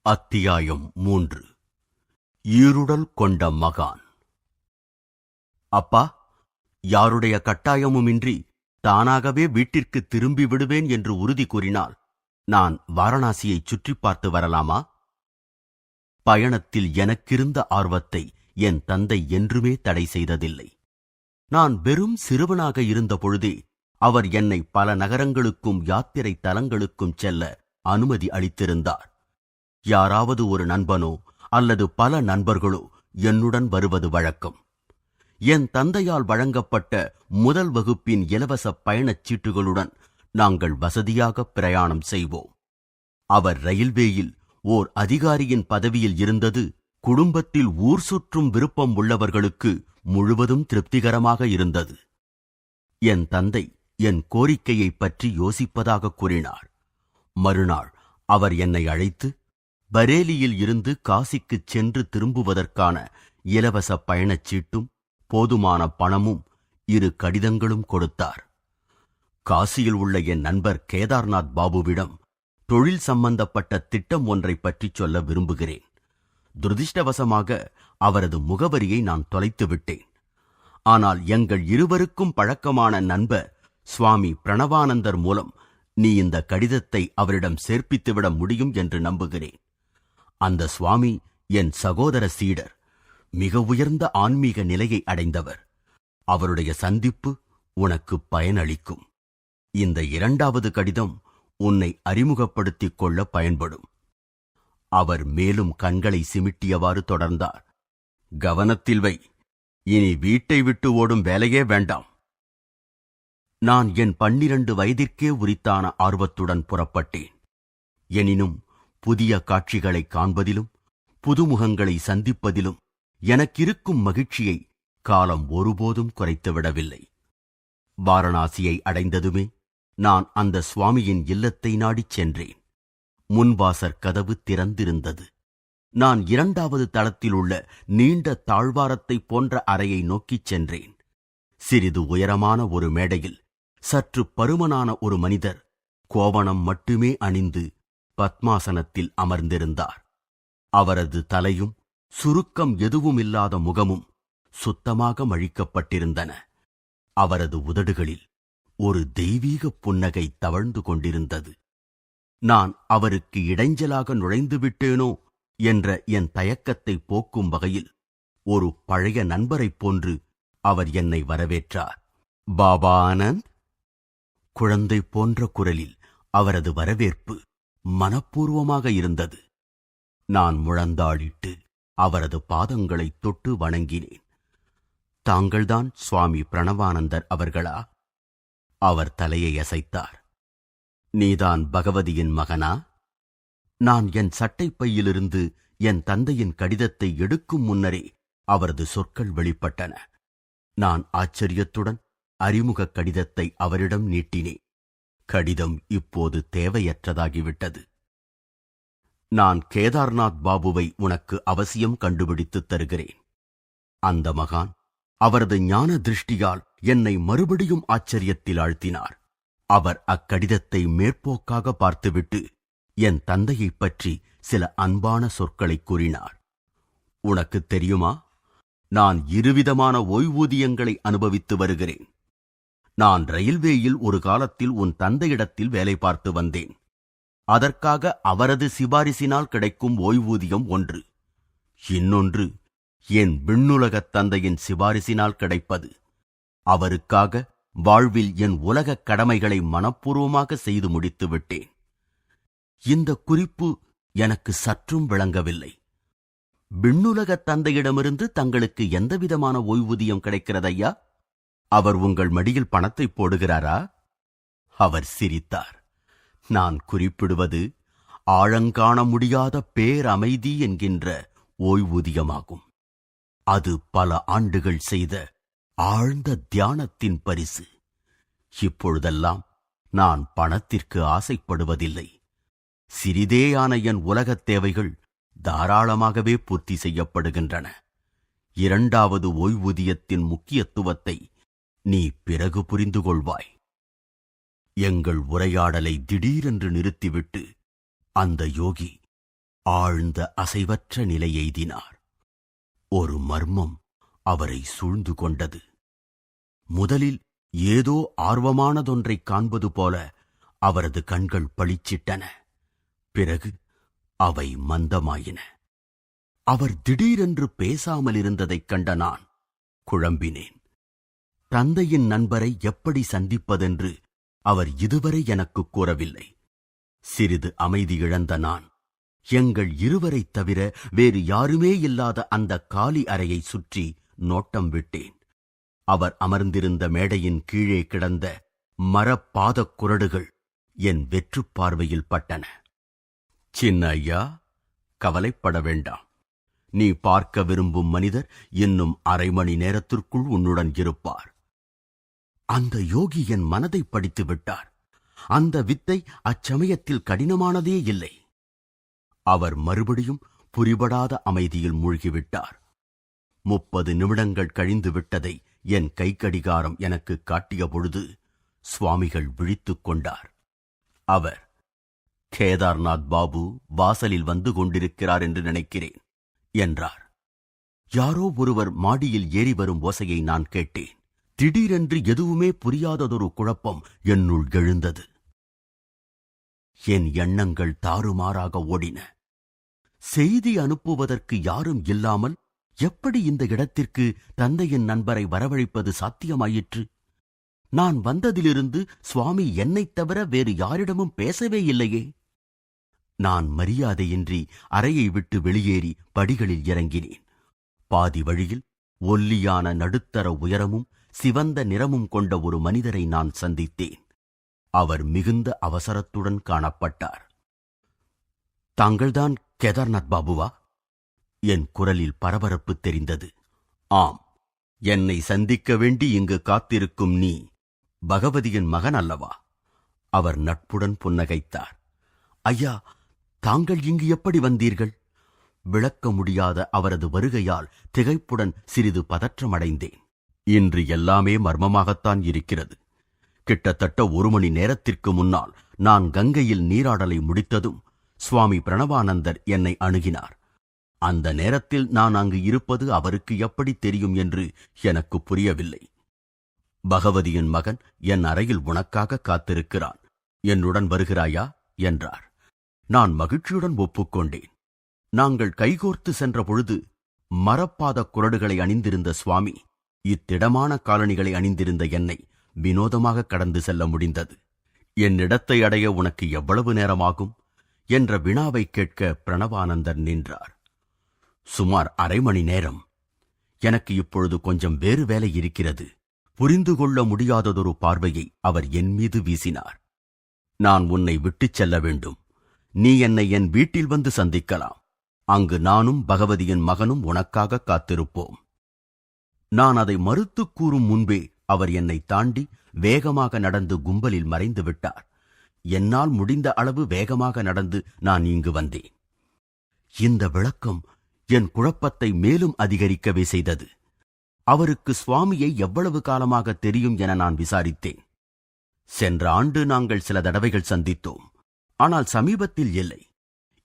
அத்தியாயம் 3. ஈருடல் கொண்ட மகான். அப்பா, யாருடைய கட்டாயமுமின்றி தானாகவே வீட்டிற்கு திரும்பி விடுவேன் என்று உறுதி கூறினால் நான் வாரணாசியை சுற்றி பார்த்து வரலாமா? பயணத்தில் எனக்கிருந்த ஆர்வத்தை என் தந்தை என்றுமே தடை செய்ததில்லை. நான் வெறும் சிறுவனாக இருந்த பொழுதே அவர் என்னை பல நகரங்களுக்கும் யாத்திரை தலங்களுக்கும் செல்ல அனுமதி அளித்திருந்தார். யாராவது ஒரு நண்பனோ அல்லது பல நண்பர்களோ என்னுடன் வருவது வழக்கம். என் தந்தையால் வழங்கப்பட்ட முதல் வகுப்பின் இலவச பயணச் சீட்டுகளுடன் நாங்கள் வசதியாக பிரயாணம் செய்வோம். அவர் ரயில்வேயில் ஓர் அதிகாரியின் பதவியில் இருந்தது குடும்பத்தில் ஊர் சுற்றும் விருப்பம் உள்ளவர்களுக்கு முழுவதும் திருப்திகரமாக இருந்தது. என் தந்தை என் கோரிக்கையை பற்றி யோசிப்பதாக கூறினார். மறுநாள் அவர் என்னை அழைத்து பரேலியில் இருந்து காசிக்குச் சென்று திரும்புவதற்கான இலவச பயணச்சீட்டும் போதுமான பணமும் 2 கடிதங்களும் கொடுத்தார். காசியில் உள்ள என் நண்பர் கேதார்நாத் பாபுவிடம் தொழில் சம்பந்தப்பட்ட திட்டம் ஒன்றை பற்றி சொல்ல விரும்புகிறேன். துரதிர்ஷ்டவசமாக அவரது முகவரியை நான் தொலைத்துவிட்டேன். ஆனால் எங்கள் இருவருக்கும் பழக்கமான நண்பர் சுவாமி பிரணவானந்தர் மூலம் நீ இந்த கடிதத்தை அவரிடம் சேர்ப்பித்துவிட முடியும் என்று நம்புகிறேன். அந்த சுவாமி என் சகோதர சீடர், மிக உயர்ந்த ஆன்மீக நிலையை அடைந்தவர். அவருடைய சந்திப்பு உனக்கு பயனளிக்கும். இந்த 2வது கடிதம் உன்னை அறிமுகப்படுத்திக் கொள்ள பயன்படும். அவர் மேலும் கண்களை சிமிட்டியவாறு தொடர்ந்தார். கவனத்தில் வை, இனி வீட்டை விட்டு ஓடும் வேலையே வேண்டாம். நான் என் 12 வயதிற்கே உரித்தான ஆர்வத்துடன் புறப்பட்டேன். எனினும் புதிய காட்சிகளை காண்பதிலும் புதுமுகங்களை சந்திப்பதிலும் எனக்கிருக்கும் மகிழ்ச்சியை காலம் ஒருபோதும் குறைத்துவிடவில்லை. வாரணாசியை அடைந்ததுமே நான் அந்த சுவாமியின் இல்லத்தை நாடிச் சென்றேன். முன்வாசற் கதவு திறந்திருந்தது. நான் 2வது தளத்தில் உள்ள நீண்ட தாழ்வாரத்தைப் போன்ற அறையை நோக்கிச் சென்றேன். சிறிது உயரமான ஒரு மேடையில் சற்று பருமனான ஒரு மனிதர் கோவணம் மட்டுமே அணிந்து பத்மாசனத்தில் அமர்ந்திருந்தார். அவரது தலையும் சுருக்கம் எதுவுமில்லாத முகமும் சுத்தமாக மழிக்கப்பட்டிருந்தன. அவரது உதடுகளில் ஒரு தெய்வீக புன்னகை தவழ்ந்து கொண்டிருந்தது. நான் அவருக்கு இடைஞ்சலாக நுழைந்துவிட்டேனோ என்ற என் தயக்கத்தை போக்கும் வகையில் ஒரு பழைய நண்பரைப் போன்று அவர் என்னை வரவேற்றார். பாபா ஆனந்த். குழந்தை போன்ற குரலில் அவரது வரவேற்பு மனப்பூர்வமாக இருந்தது. நான் முழந்தாளிட்டு அவரது பாதங்களைத் தொட்டு வணங்கினேன். தாங்கள்தான் சுவாமி பிரணவானந்தர் அவர்களா? அவர் தலையை அசைத்தார். நீதான் பகவதியின் மகனா? நான் என் சட்டைப்பையிலிருந்து என் தந்தையின் கடிதத்தை எடுக்கும் முன்னரே அவரது சொற்கள் வெளிப்பட்டன. நான் ஆச்சரியத்துடன் அறிமுக கடிதத்தை அவரிடம் நீட்டினேன். கடிதம் இப்போது தேவையற்றதாகிவிட்டது. நான் கேதார்நாத் பாபுவை உனக்கு அவசியம் கண்டுபிடித்துத் தருகிறேன். அந்த மகான் அவரது ஞான திருஷ்டியால் என்னை மறுபடியும் ஆச்சரியத்தில் ஆழ்த்தினார். அவர் அக்கடிதத்தை மேற்போக்காக பார்த்துவிட்டு என் தந்தையைப் பற்றி சில அன்பான சொற்களைக் கூறினார். உனக்குத் தெரியுமா, நான் 2 விதமான ஓய்வூதியங்களை அனுபவித்து வருகிறேன். நான் ரயில்வேயில் ஒரு காலத்தில் உன் தந்தையிடத்தில் வேலை பார்த்து வந்தேன். அதற்காக அவரது சிபாரிசினால் கிடைக்கும் ஓய்வூதியம் ஒன்று. இன்னொன்று என் விண்ணுலகத் தந்தையின் சிபாரிசினால் கிடைப்பது. அவருக்காக வாழ்வில் என் உலகக் கடமைகளை மனப்பூர்வமாக செய்து முடித்து விட்டேன். இந்த குறிப்பு எனக்கு சற்றும் விளங்கவில்லை. விண்ணுலகத் தந்தையிடமிருந்து தங்களுக்கு எந்தவிதமான ஓய்வூதியம் கிடைக்கிறதையா? அவர் உங்கள் மடியில் பணத்தை போடுகிறாரா? அவர் சிரித்தார். நான் குறிப்பிடுவது ஆழங்காண முடியாத பேரமைதி என்கின்ற ஓய்வூதியமாகும். அது பல ஆண்டுகள் செய்த ஆழ்ந்த தியானத்தின் பரிசு. இப்பொழுதெல்லாம் நான் பணத்திற்கு ஆசைப்படுவதில்லை. சிறிதேயான என் உலகத் தேவைகள் தாராளமாகவே பூர்த்தி செய்யப்படுகின்றன. 2வது ஓய்வூதியத்தின் முக்கியத்துவத்தை நீ பிறகு புரிந்து கொள்வாய். எங்கள் உரையாடலை திடீரென்று நிறுத்திவிட்டு அந்த யோகி ஆழ்ந்த அசைவற்ற நிலை எய்தினார். ஒரு மர்மம் அவரை சூழ்ந்து கொண்டது. முதலில் ஏதோ ஆர்வமானதொன்றைக் காண்பது போல அவரது கண்கள் பளிச்சிட்டன. பிறகு அவை மந்தமாயின. அவர் திடீரென்று பேசாமல் இருந்ததைக் கண்ட நான் குழம்பினேன். தந்தையின் நண்பரை எப்படி சந்திப்பதென்று அவர் இதுவரை எனக்கு கூறவில்லை. சிறிது அமைதி இழந்த நான் எங்கள் இருவரைத் தவிர வேறு யாருமே இல்லாத அந்த காலி அறையை சுற்றி நோட்டம் விட்டேன். அவர் அமர்ந்திருந்த மேடையின் கீழே கிடந்த மரப்பாதக் குரடுகள் என் வெற்றுப் பார்வையில் பட்டன. சின்ன ஐயா, கவலைப்பட வேண்டாம். நீ பார்க்க விரும்பும் மனிதர் இன்னும் அரை மணி நேரத்திற்குள் உன்னுடன் இருப்பார். அந்த யோகி என் மனதை படித்து விட்டார். அந்த வித்தை அச்சமயத்தில் கடினமானதே இல்லை. அவர் மறுபடியும் புரிபடாத அமைதியில் மூழ்கிவிட்டார். 30 நிமிடங்கள் கழிந்து விட்டதை என் கைக்கடிகாரம் எனக்கு காட்டிய பொழுது சுவாமிகள் விழித்துக் கொண்டார். அவர், கேதார்நாத் பாபு வாசலில் வந்து கொண்டிருக்கிறார் என்று நினைக்கிறேன் என்றார். யாரோ ஒருவர் மாடியில் ஏறி வரும் ஓசையை நான் கேட்டேன். திடீரென்று எதுவுமே புரியாததொரு குழப்பம் என்னுள் எழுந்தது. என் எண்ணங்கள் தாறுமாறாக ஓடின. செய்தி அனுப்புவதற்கு யாரும் இல்லாமல் எப்படி இந்த இடத்திற்கு தந்தையின் நண்பரை வரவழைப்பது சாத்தியமாயிற்று? நான் வந்ததிலிருந்து சுவாமி என்னைத் தவிர வேறு யாரிடமும் பேசவே இல்லையே. நான் மரியாதையின்றி அறையை விட்டு வெளியேறி படிகளில் இறங்கினேன். பாதி வழியில் ஒல்லியான நடுத்தர உயரமும் சிவந்த நிறமும் கொண்ட ஒரு மனிதரை நான் சந்தித்தேன். அவர் மிகுந்த அவசரத்துடன் காணப்பட்டார். தாங்கள்தான் கேதார்நாத் பாபுவா? என் குரலில் பரபரப்பு தெரிந்தது. ஆம், என்னை சந்திக்க வேண்டி இங்கு காத்திருக்கும் நீ பகவதியின் மகன் அல்லவா? அவர் நட்புடன் புன்னகைத்தார். ஐயா, தாங்கள் இங்கு எப்படி வந்தீர்கள்? விளக்க முடியாத அவரது வருகையால் திகைப்புடன் சிறிது பதற்றமடைந்தேன். இன்று எல்லாமே மர்மமாகத்தான் இருக்கிறது. கிட்டத்தட்ட 1 மணி நேரத்திற்கு முன்னால் நான் கங்கையில் நீராடலை முடித்ததும் சுவாமி பிரணவானந்தர் என்னை அணுகினார். அந்த நேரத்தில் நான் அங்கு இருப்பது அவருக்கு எப்படி தெரியும் என்று எனக்கு புரியவில்லை. பகவதியின் மகன் என் அறையில் உனக்காக காத்திருக்கிறான், என்னுடன் வருகிறாயா என்றார். நான் மகிழ்ச்சியுடன் ஒப்புக்கொண்டேன். நாங்கள் கைகோர்த்து சென்ற பொழுது மரப்பாத குரடுகளை அணிந்திருந்த சுவாமி இத்திடமான காலணிகளை அணிந்திருந்த என்னை வினோதமாக கடந்து செல்ல முடிந்தது. என்னிடத்தை அடைய உனக்கு எவ்வளவு நேரமாகும் என்ற வினாவை கேட்க பிரணவானந்தர் நின்றார். சுமார் அரை மணி நேரம். எனக்கு இப்பொழுது கொஞ்சம் வேறு வேலை இருக்கிறது. புரிந்து கொள்ள முடியாததொரு பார்வையை அவர் என் மீது வீசினார். நான் உன்னை விட்டுச் செல்ல வேண்டும். நீ என்னை என் வீட்டில் வந்து சந்திக்கலாம். அங்கு நானும் பகவதியின் மகனும் உனக்காக காத்திருப்போம். நான் அதை மறுத்துக் கூறும் முன்பே அவர் என்னை தாண்டி வேகமாக நடந்து கும்பலில் மறைந்து விட்டார். என்னால் முடிந்த அளவு வேகமாக நடந்து நான் இங்கு வந்தேன். இந்த விளக்கம் என் குழப்பத்தை மேலும் அதிகரிக்கவே செய்தது. அவருக்கு சுவாமியை எவ்வளவு காலமாக தெரியும் என நான் விசாரித்தேன். சென்ற ஆண்டு நாங்கள் சில தடவைகள் சந்தித்தோம், ஆனால் சமீபத்தில் இல்லை.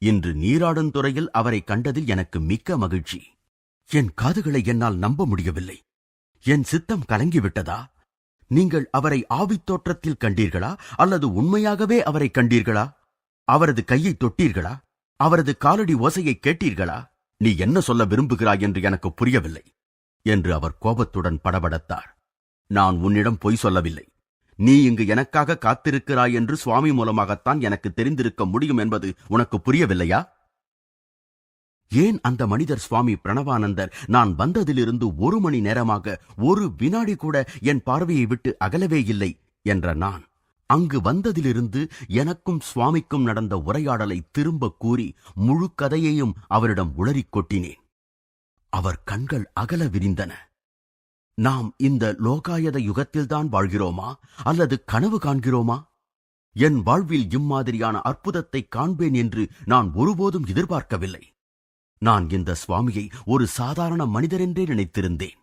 இன்று நீராடும் துறையில் அவரை கண்டதில் எனக்கு மிக்க மகிழ்ச்சி. என் காதுகளை என்னால் நம்ப முடியவில்லை. என் சித்தம் கலங்கிவிட்டதா? நீங்கள் அவரை ஆவித் தோற்றத்தில் கண்டீர்களா, அல்லது உண்மையாகவே அவரை கண்டீர்களா? அவரது கையை தொட்டீர்களா? அவரது காலடி ஓசையை கேட்டீர்களா? நீ என்ன சொல்ல விரும்புகிறாய் என்று எனக்கு புரியவில்லை என்று அவர் கோபத்துடன் படபடத்தார். நான் உன்னிடம் பொய் சொல்லவில்லை. நீ இங்கு எனக்காக காத்திருக்கிறாய் என்று சுவாமி மூலமாகத்தான் எனக்கு தெரிந்திருக்க முடியும் என்பது உனக்கு புரியவில்லையா? ஏன் அந்த மனிதர் சுவாமி பிரணவானந்தர் நான் வந்ததிலிருந்து 1 மணி நேரமாக ஒரு வினாடி கூட என் பார்வையை விட்டு அகலவே இல்லை என்ற நான் அங்கு வந்ததிலிருந்து எனக்கும் சுவாமிக்கும் நடந்த உரையாடலை திரும்ப கூறி முழு கதையையும் அவரிடம் உளறிக் கொட்டினேன். அவர் கண்கள் அகல விரிந்தன. நாம் இந்த லோகாயத யுகத்தில்தான் வாழ்கிறோமா, அல்லது கனவு காண்கிறோமா? என் வாழ்வில் இம்மாதிரியான அற்புதத்தை காண்பேன் என்று நான் ஒருபோதும் எதிர்பார்க்கவில்லை. நான் இந்த சுவாமியை ஒரு சாதாரண மனிதரென்றே நினைத்திருந்தேன்.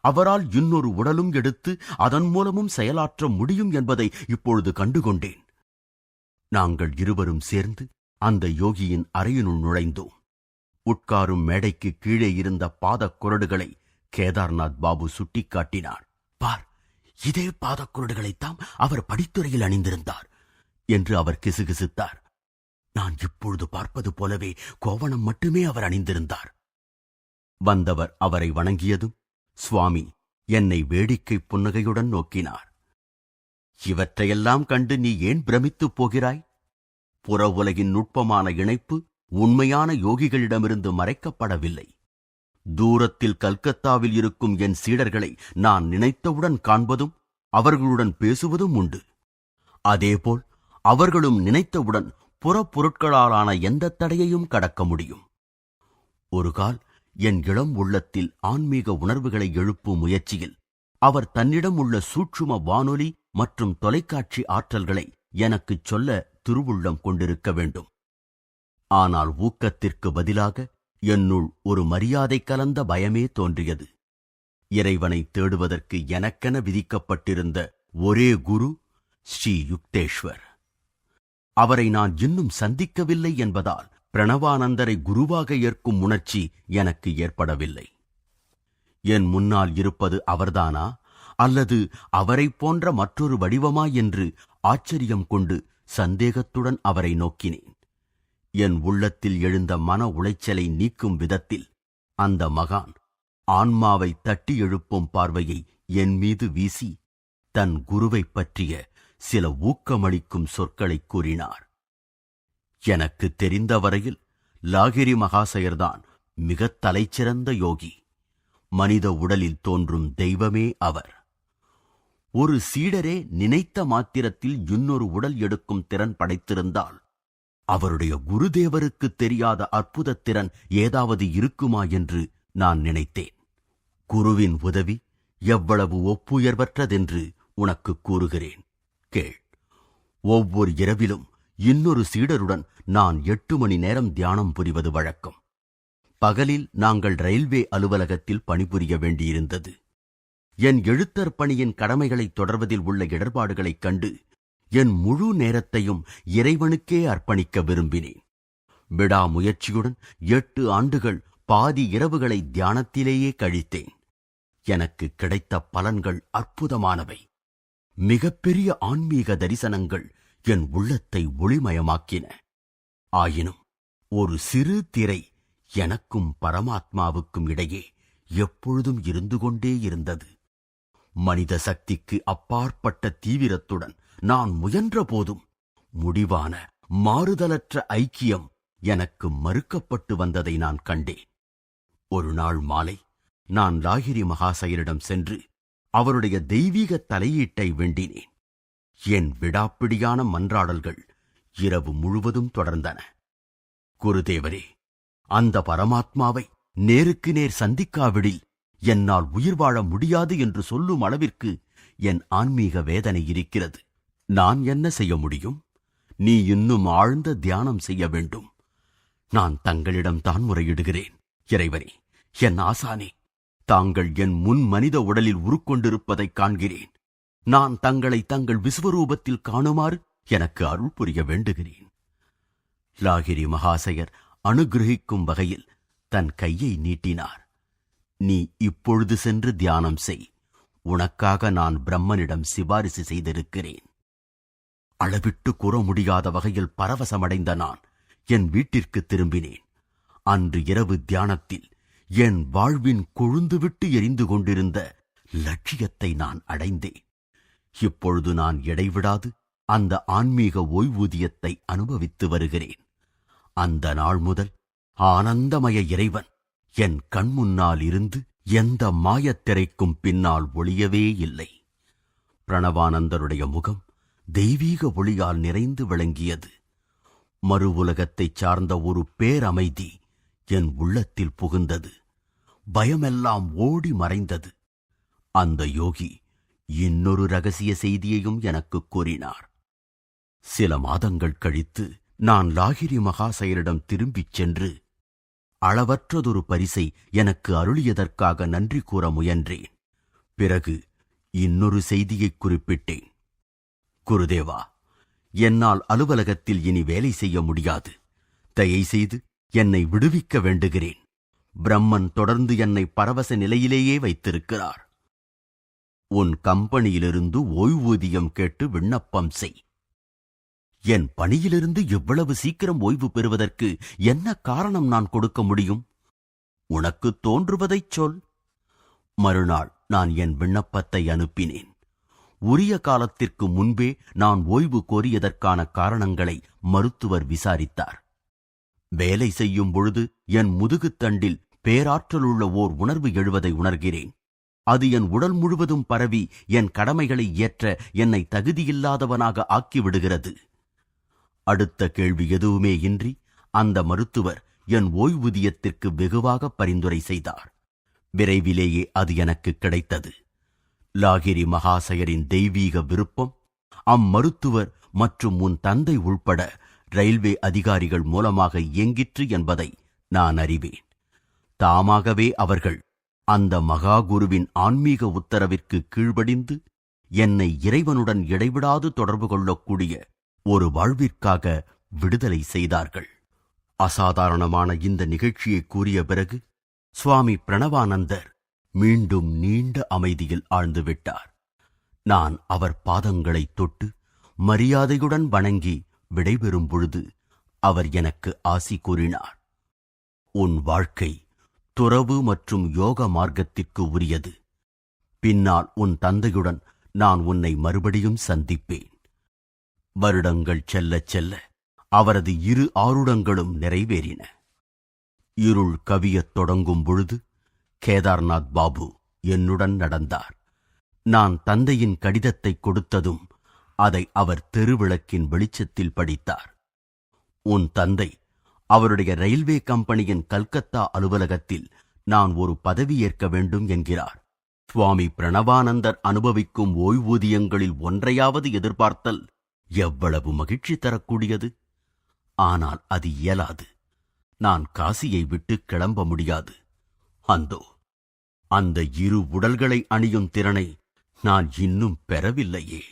அவரால் இன்னொரு உடலும் எடுத்து அதன் மூலமும் செயலாற்ற முடியும் என்பதை இப்பொழுது கண்டுகொண்டேன். நாங்கள் இருவரும் சேர்ந்து அந்த யோகியின் அறையினுள் நுழைந்தோம். உட்காரும் மேடைக்கு கீழே இருந்த பாதக் குரடுகளை கேதார்நாத் பாபு சுட்டிக்காட்டினார். பார், இதே பாதக்குரடுகளைத்தாம் அவர் படித்துறையில் அணிந்திருந்தார் என்று அவர் கிசுகிசுத்தார். நான் இப்பொழுது பார்ப்பது போலவே கோவணம் மட்டுமே அவர் அணிந்திருந்தார். வந்தவர் அவரை வணங்கியதும் சுவாமி என்னை வேடிக்கை புன்னகையுடன் நோக்கினார். இவற்றையெல்லாம் கண்டு நீ ஏன் பிரமித்துப் போகிறாய்? புற உலகின் நுட்பமான இணைப்பு உண்மையான யோகிகளிடமிருந்து மறைக்கப்படவில்லை. தூரத்தில் கல்கத்தாவில் இருக்கும் என் சீடர்களை நான் நினைத்தவுடன் காண்பதும் அவர்களுடன் பேசுவதும் உண்டு. அதேபோல் அவர்களும் நினைத்தவுடன் புறப்பொருட்களாலான எந்த தடையையும் கடக்க முடியும். ஒருகால் என் இளம் உள்ளத்தில் ஆன்மீக உணர்வுகளை எழுப்பும் முயற்சியில் அவர் தன்னிடம் உள்ள சூட்சும வானொலி மற்றும் தொலைக்காட்சி ஆற்றல்களை எனக்குச் சொல்ல திருவுள்ளம் கொண்டிருக்க வேண்டும். ஆனால் ஊக்கத்திற்கு பதிலாக என்னுள் ஒரு மரியாதை கலந்த பயமே தோன்றியது. இறைவனை தேடுவதற்கு எனக்கென விதிக்கப்பட்டிருந்த ஒரே குரு ஸ்ரீ யுக்தேஸ்வர். அவரை நான் இன்னும் சந்திக்கவில்லை என்பதால் பிரணவானந்தரை குருவாக ஏற்கும் உணர்ச்சி எனக்கு ஏற்படவில்லை. என் முன்னால் இருப்பது அவர்தானா அல்லது அவரைப் போன்ற மற்றொரு வடிவமா என்று ஆச்சரியம் கொண்டு சந்தேகத்துடன் அவரை நோக்கினேன். என் உள்ளத்தில் எழுந்த மன உளைச்சலை நீக்கும் விதத்தில் அந்த மகான் ஆன்மாவை தட்டி எழுப்பும் பார்வையை என் மீது வீசி தன் குருவைப் பற்றிய சில ஊக்கமளிக்கும் சொற்களை கூறினார். எனக்கு தெரிந்த வரையில் லாகிரி மகாசயர்தான் மிகத் தலைச்சிறந்த யோகி. மனித உடலில் தோன்றும் தெய்வமே அவர். ஒரு சீடரே நினைத்த மாத்திரத்தில் இன்னொரு உடல் எடுக்கும் திறன் படைத்திருந்தால் அவருடைய குருதேவருக்கு தெரியாத அற்புத திறன் ஏதாவது இருக்குமா என்று நான் நினைத்தேன். குருவின் உதவி எவ்வளவு ஒப்புயர்வற்றதென்று உனக்கு கூறுகிறேன், கேள். ஒவ்வொரு இரவிலும் இன்னொரு சீடருடன் நான் 8 மணி நேரம் தியானம் புரிவது வழக்கம். பகலில் நாங்கள் ரயில்வே அலுவலகத்தில் பணிபுரிய வேண்டியிருந்தது. என் எழுத்தர் பணியின் கடமைகளை தொடர்வதில் உள்ள இடர்பாடுகளைக் கண்டு என் முழு நேரத்தையும் இறைவனுக்கே அர்ப்பணிக்க விரும்பினேன். விடாமுயற்சியுடன் 8 ஆண்டுகள் பாதி இரவுகளை தியானத்திலேயே கழித்தேன். எனக்கு கிடைத்த பலன்கள் அற்புதமானவை. மிகப்பெரிய ஆன்மீக தரிசனங்கள் என் உள்ளத்தை ஒளிமயமாக்கின. ஆயினும் ஒரு சிறு திரை எனக்கும் பரமாத்மாவுக்கும் இடையே எப்பொழுதும் இருந்து கொண்டே இருந்தது. மனித சக்திக்கு அப்பாற்பட்ட தீவிரத்துடன் நான் முயன்ற போதும் முடிவான மாறுதலற்ற ஐக்கியம் எனக்கு மறுக்கப்பட்டு வந்ததை நான் கண்டேன். ஒரு நாள் மாலை நான் லாகிரி மகாசயரிடம் சென்று அவருடைய தெய்வீக தலையீட்டை வேண்டினேன். என் விடாப்பிடியான மன்றாடல்கள் இரவு முழுவதும் தொடர்ந்தன. குருதேவரே, அந்த பரமாத்மாவை நேருக்கு நேர் சந்திக்காவிடில் என்னால் உயிர் வாழ முடியாது என்று சொல்லும் அளவிற்கு என் ஆன்மீக வேதனை இருக்கிறது. நான் என்ன செய்ய முடியும்? நீ இன்னும் ஆழ்ந்த தியானம் செய்ய வேண்டும். நான் தங்களிடம் தான் முறையிடுகிறேன். இறைவனே, என் ஆசானே, தாங்கள் என் முன் மனித உடலில் உருக்கொண்டிருப்பதைக் காண்கிறேன். நான் தங்களை தங்கள் விஸ்வரூபத்தில் காணுமாறு எனக்கு அருள் புரிய வேண்டுகிறேன். லாகிரி மகாசயர் அனுகிரகிக்கும் வகையில் தன் கையை நீட்டினார். நீ இப்பொழுது சென்று தியானம் செய். உனக்காக நான் பிரம்மனிடம் சிபாரிசு செய்திருக்கிறேன். அளவிட்டு கூற முடியாத வகையில் பரவசமடைந்த நான் என் வீட்டிற்கு திரும்பினேன். அன்று இரவு தியானத்தில் என் வாழ்வின் கொழுந்துவிட்டு எரிந்து கொண்டிருந்த லட்சியத்தை நான் அடைந்தேன். இப்பொழுது நான் இடைவிடாது அந்த ஆன்மீக ஓய்வூதியத்தை அனுபவித்து வருகிறேன். அந்த நாள் முதல் ஆனந்தமய இறைவன் என் கண்முன்னால் இருந்து எந்த மாயத்திரைக்கும் பின்னால் ஒளியவே இல்லை. பிரணவானந்தருடைய முகம் தெய்வீக ஒளியால் நிறைந்து விளங்கியது. மறு உலகத்தைச் சார்ந்த ஒரு பேரமைதி என் உள்ளத்தில் புகுந்தது. பயமெல்லாம் ஓடி மறைந்தது. அந்த யோகி இன்னொரு ரகசிய செய்தியையும் எனக்கு கூறினார். சில மாதங்கள் கழித்து நான் லாகிரி மகாசயரிடம் திரும்பிச் சென்று அளவற்றதொரு பரிசை எனக்கு அருளியதற்காக நன்றி கூற முயன்றேன். பிறகு இன்னொரு செய்தியைக் குறிப்பிட்டேன். குருதேவா, என்னால் அலுவலகத்தில் இனி வேலை செய்ய முடியாது. தயை செய்து என்னை விடுவிக்க வேண்டுகிறேன். பிரம்மன் தொடர்ந்து என்னை பரவச நிலையிலேயே வைத்திருக்கிறார். உன் கம்பெனியிலிருந்து ஓய்வூதியம் கேட்டு விண்ணப்பம் செய். என் பணியிலிருந்து இவ்வளவு சீக்கிரம் ஓய்வு பெறுவதற்கு என்ன காரணம் நான் கொடுக்க முடியும்? உனக்கு தோன்றுவதைச் சொல். மறுநாள் நான் என் விண்ணப்பத்தை அனுப்பினேன். உரிய காலத்திற்கு முன்பே நான் ஓய்வு கோரியதற்கான காரணங்களை மருத்துவர் விசாரித்தார். வேலை செய்யும் பொழுது என் முதுகுத்தண்டில் பேராற்றலுள்ள ஓர் உணர்வு எழுவதை உணர்கிறேன். அது என் உடல் முழுவதும் பரவி என் கடமைகளை ஏற்ற என்னை தகுதியில்லாதவனாக ஆக்கிவிடுகிறது. அடுத்த கேள்வி எதுவுமே இன்றி அந்த மருத்துவர் என் ஓய்வூதியத்திற்கு வெகுவாக பரிந்துரை செய்தார். விரைவிலேயே அது எனக்கு கிடைத்தது. லாகிரி மகாசயரின் தெய்வீக விருப்பம் அம்மருத்துவர் மற்றும் உன் தந்தை உள்பட ரயில்வே அதிகாரிகள் மூலமாக இயங்கிற்று என்பதை நான் அறிவேன். தாமாகவே அவர்கள் அந்த மகாகுருவின் ஆன்மீக உத்தரவிற்கு கீழ்ப்படிந்து என்னை இறைவனுடன் இடைவிடாது தொடர்பு கொள்ளக்கூடிய ஒரு வாழ்விற்காக விடுதலை செய்தார்கள். அசாதாரணமான இந்த நிகழ்ச்சியை கூறிய பிறகு சுவாமி பிரணவானந்தர் மீண்டும் நீண்ட அமைதியில் ஆழ்ந்துவிட்டார். நான் அவர் பாதங்களை தொட்டு மரியாதையுடன் வணங்கி விடைபெறும் பொழுது அவர் எனக்கு ஆசி கூறினார். உன் வாழ்க்கை துறவு மற்றும் யோக மார்க்கத்திற்கு உரியது. பின்னால் உன் தந்தையுடன் நான் உன்னை மறுபடியும் சந்திப்பேன். வருடங்கள் செல்லச் செல்ல அவரது 2 ஆருடங்களும் நிறைவேறின. இருள் கவியத் தொடங்கும் பொழுது கேதார்நாத் பாபு என்னுடன் நடந்தார். நான் தந்தையின் கடிதத்தை கொடுத்ததும் அதை அவர் தெருவிளக்கின் வெளிச்சத்தில் படித்தார். உன் தந்தை அவருடைய ரயில்வே கம்பெனியின் கல்கத்தா அலுவலகத்தில் நான் ஒரு பதவி ஏற்க வேண்டும் என்கிறார். சுவாமி பிரணவானந்தர் அனுபவிக்கும் ஓய்வூதியங்களில் ஒன்றையாவது எதிர்பார்த்தல் எவ்வளவு மகிழ்ச்சி தரக்கூடியது. ஆனால் அது இயலாது. நான் காசியை விட்டு கிளம்ப முடியாது. அந்தோ அந்த 2 உடல்களை அணியும் திறனை நான் இன்னும் பெறவில்லையே.